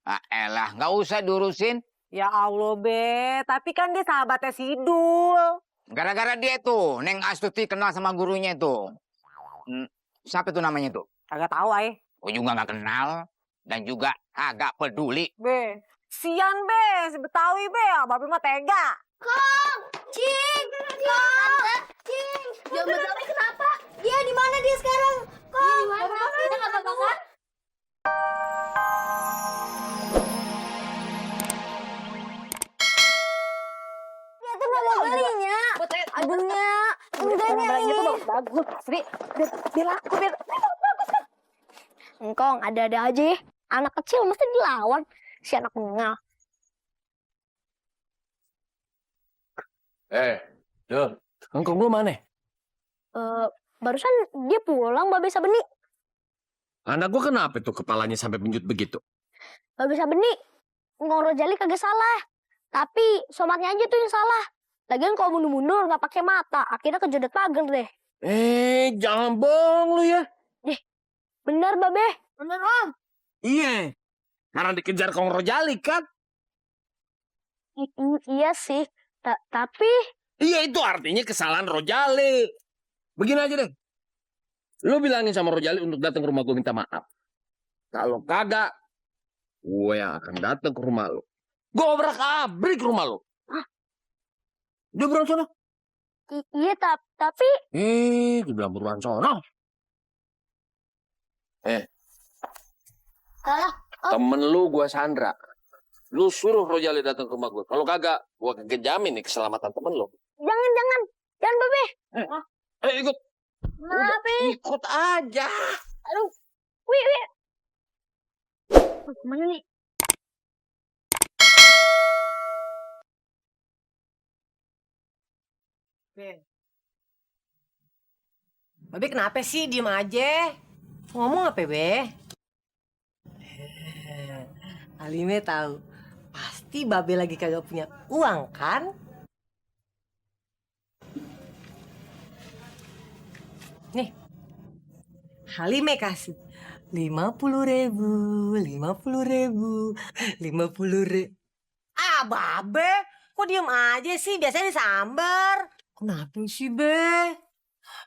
Ah, elah, nggak usah diurusin. Ya Allah, Be. Tapi kan dia sahabatnya Sidul. Gara-gara dia tuh, Neng Astuti kenal sama gurunya tuh. Siapa tuh namanya tuh? Kagak tahu, ay. Gue juga nggak kenal. Dan juga agak peduli. Be. Sian, Be. Si Betawi, Be. Babe mah tega. Kong! Cing! Kong! Cing! Jam Betawi kenapa? Dia di mana dia sekarang? Kong! Dia di mana? Kita nggak apa-apa kan? Dia tuh nggak mau belinya. Aduhnya. Enggaknya ini. Bagus. Sri, dia laku, Be. Bagus kan? Engkong, ada-ada aja ya. Anak kecil mesti dilawan. Si anak mengal. Dul, engkong lu mana? Barusan dia pulang, Babe Sabeni. Anak gua kenapa tuh kepalanya sampai benjut begitu? Babe Sabeni, Ngong Rojali kagak salah. Tapi somatnya aja tuh yang salah. Lagian kalau mundur-mundur nggak pakai mata, akhirnya kejodoh pagar deh. Jangan bohong lu ya. Bener, Babe. Bener, Om. Iya, karena dikejar Kong Rojali kan? Iya sih, tapi... Iya, itu artinya kesalahan Rojali. Begini aja deh. Lu bilangin sama Rojali untuk datang ke rumah gue minta maaf. Kalau kagak, gue yang akan datang ke rumah lu. Gue obrak-abrik rumah lu. Hah? Dia buruan sono. Iya, tapi... Dia bilang buruan sono. Salah. Temen lu gue Sandra. Lu suruh Rojali datang ke rumah gue. Kalau kagak, gue kejamin nih keselamatan temen lu. Jangan, Babe. Ikut. Kenapa? Ikut aja. Aduh, wih. Mana nih? Babe kenapa sih? Diem aja. Ngomong apa, Be? Alime tahu. Pasti Babe lagi kagak punya uang, kan? Nih. Halime kasih 50.000, 50.000, 50.000. Ah, Babe, kok diem aja sih? Biasanya disambar. Kenapa sih, Be?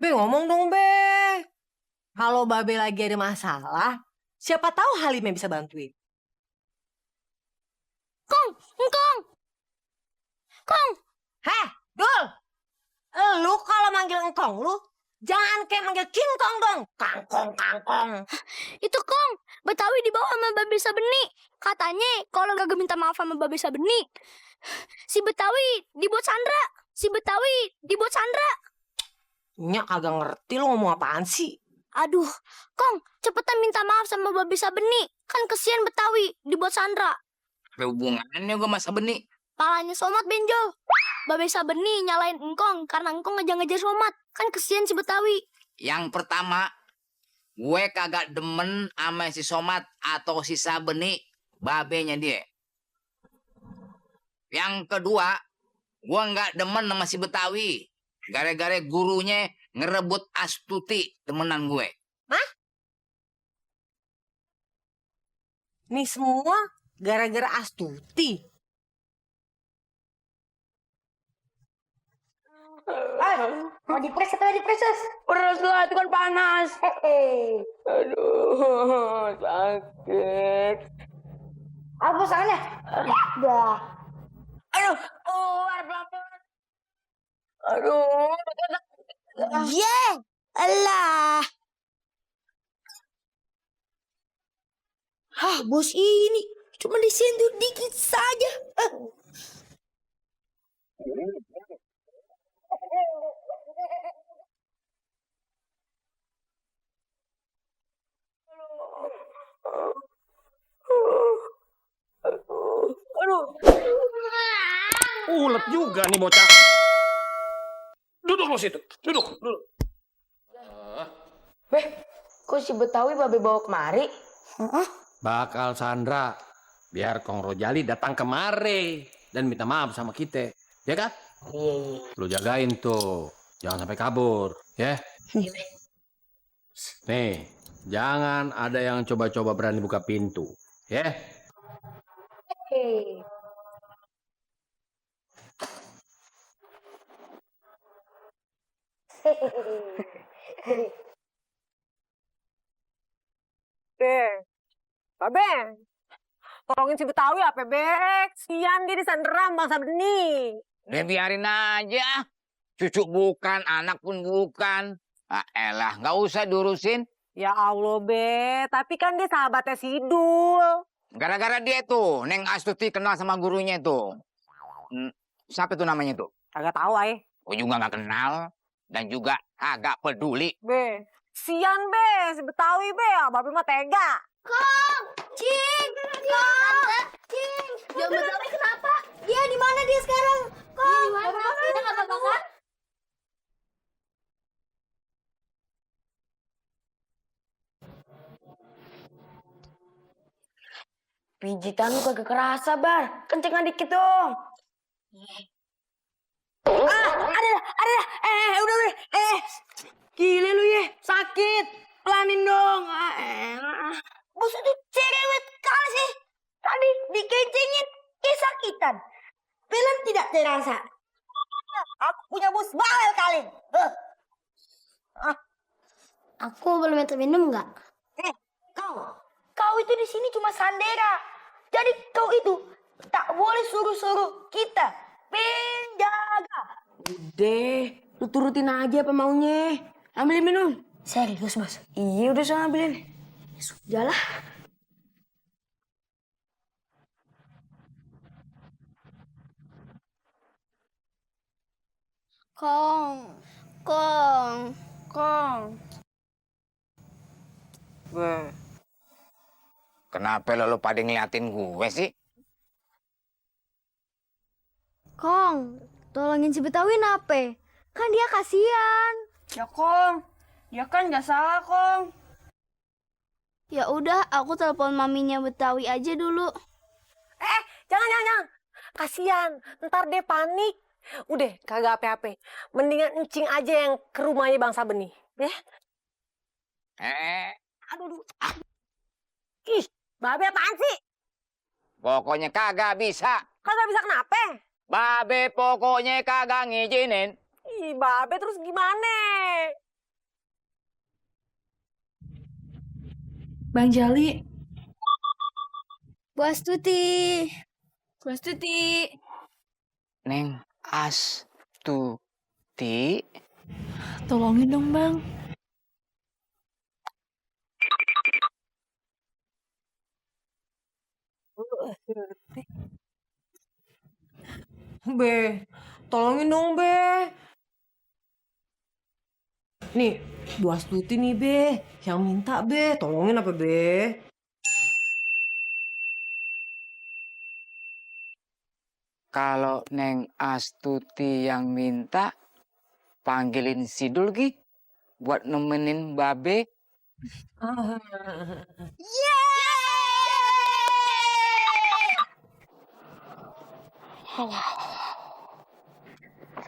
Be, ngomong dong, Be. Kalau Babe lagi ada masalah, siapa tahu Halime bisa bantuin. Kong. Heh, Dul. Lu kalau manggil engkong lu, jangan kayak manggil King Kong dong. Kangkong. Itu Kong, Betawi dibawa sama Babe Sabeni. Katanya kalau gak minta maaf sama Babe Sabeni, si Betawi dibuat Sandra. Nyak kagak ngerti lu ngomong apaan sih. Aduh, Kong, cepetan minta maaf sama Babe Sabeni. Kan kesian Betawi dibuat Sandra. Apa hubungannya gue sama Sabeni? Palanya Somat benjol. Babe Sabeni nyalain engkong karena engkong ngejar-ngejar Somat. Kan kesian si Betawi. Yang pertama, gue kagak demen sama si Somat atau si Sabeni, babenya dia. Yang kedua, gue nggak demen sama si Betawi. Gara-gara gurunya ngerebut Astuti, temenan gue. Ini semua gara-gara Astuti. Mau dipres atau dipres? Peres lah, itu kan panas. Aduh, sakit. Apa soalnya? Dah. Aduh, keluar pelan-pelan. Aduh, Alah. Bos ini cuma disentuh dikit saja. Ulet juga nih bocah. Duduk lo situ. Duduk. Kok si Betawi Babe bawa kemari? Bakal Sandra. Biar Kong Rojali datang kemari. Dan minta maaf sama kita. Ya kan? Iya. Lu jagain tuh. Jangan sampai kabur. Ya? Nih. Jangan ada yang coba-coba berani buka pintu. Ya. Be, Babe, tolongin si Betawi apa, Bek? Sian dia disandera Bang Sabeni. Udah biarin aja. Cucu bukan, anak pun bukan. Ah, elah, nggak usah diurusin. Ya Allah, Be, tapi kan dia sahabatnya Sidul. Gara-gara dia tuh, Neng Astuti kenal sama gurunya tuh. Siapa tuh namanya tuh? Kagak tahu, ay. Gue juga nggak kenal. Dan juga agak peduli. Be, sian, Be, si Betawi, Be. Babe mah tega. Cing, Cing. Jangan Betawi kenapa? Dia di mana dia sekarang? Kong, di mana? Kita nggak apa-apa kan? Pijitan lu kagak kerasa, Bar. Kencengan dikit dong. Udah. Gile lu ya, sakit. Pelanin dong. Bos itu cerewet kali sih. Tadi dikencingin, kesakitan. Film tidak terasa. Aku punya bos bawel kali. Aku boleh minum nggak? Kau itu di sini cuma sandera. Jadi kau itu tak boleh suruh-suruh kita penjaga. Udah, lu turutin aja apa maunya. Ambilin minum. Serius, Mas? Iya, udah sana ambilin. Jalan. Kong. Be, Kenapa lo pada ngeliatin gue sih? Kong, tolongin si Betawi nape? Kan dia kasihan. Ya, Kong. Dia kan nggak salah, Kong. Ya udah, aku telepon maminya Betawi aja dulu. jangan. Kasian, ntar dia panik. Udah, kagak apa-apa. Mendingan encing aja yang ke rumahnya Bang Sabeni. Ya? Aduh. Ih, Babe apaan sih? Pokoknya kagak bisa. Kagak bisa kenapa? Babe pokoknya kagak ngizinin. Ih, Babe terus gimana? Bang Jali. Bu Astuti. Neng Astuti. Tolongin dong, Bang. Be, tolongin dong, Be. Nih, Bu Astuti nih, Be. Yang minta, Be. Tolongin apa, Be? Kalau Neng Astuti yang minta, panggilin Sidul Gi buat nemenin Babe.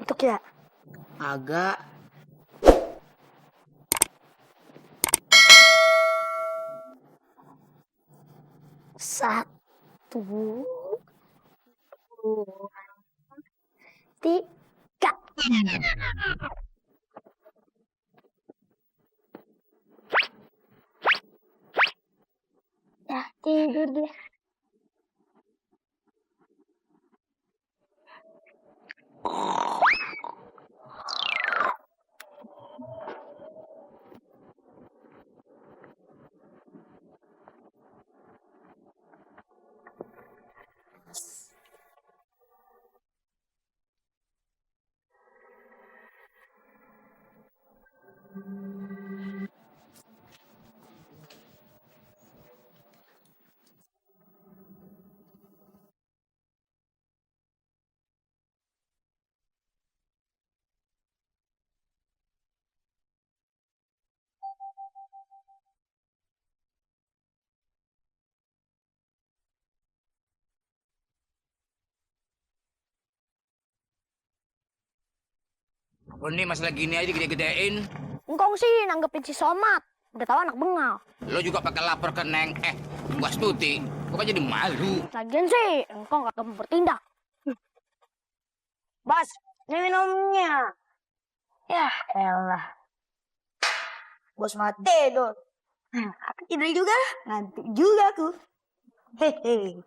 Untuk ya. Agak. Satu, dua, tiga. Ya, tidur deh. Ini masalah gini aja gede-gedein. Engkong sih nanggepin si Somat. Udah tahu anak bengal. Lo juga pakai lapor ke Neng, Bu Astuti. Kok jadi malu? Lagian sih, engkau nggak akan bertindak. Bos, ini minumnya. Ya elah. Bos mah tidur. Aku tidur juga, ngantuk juga aku. Hehe.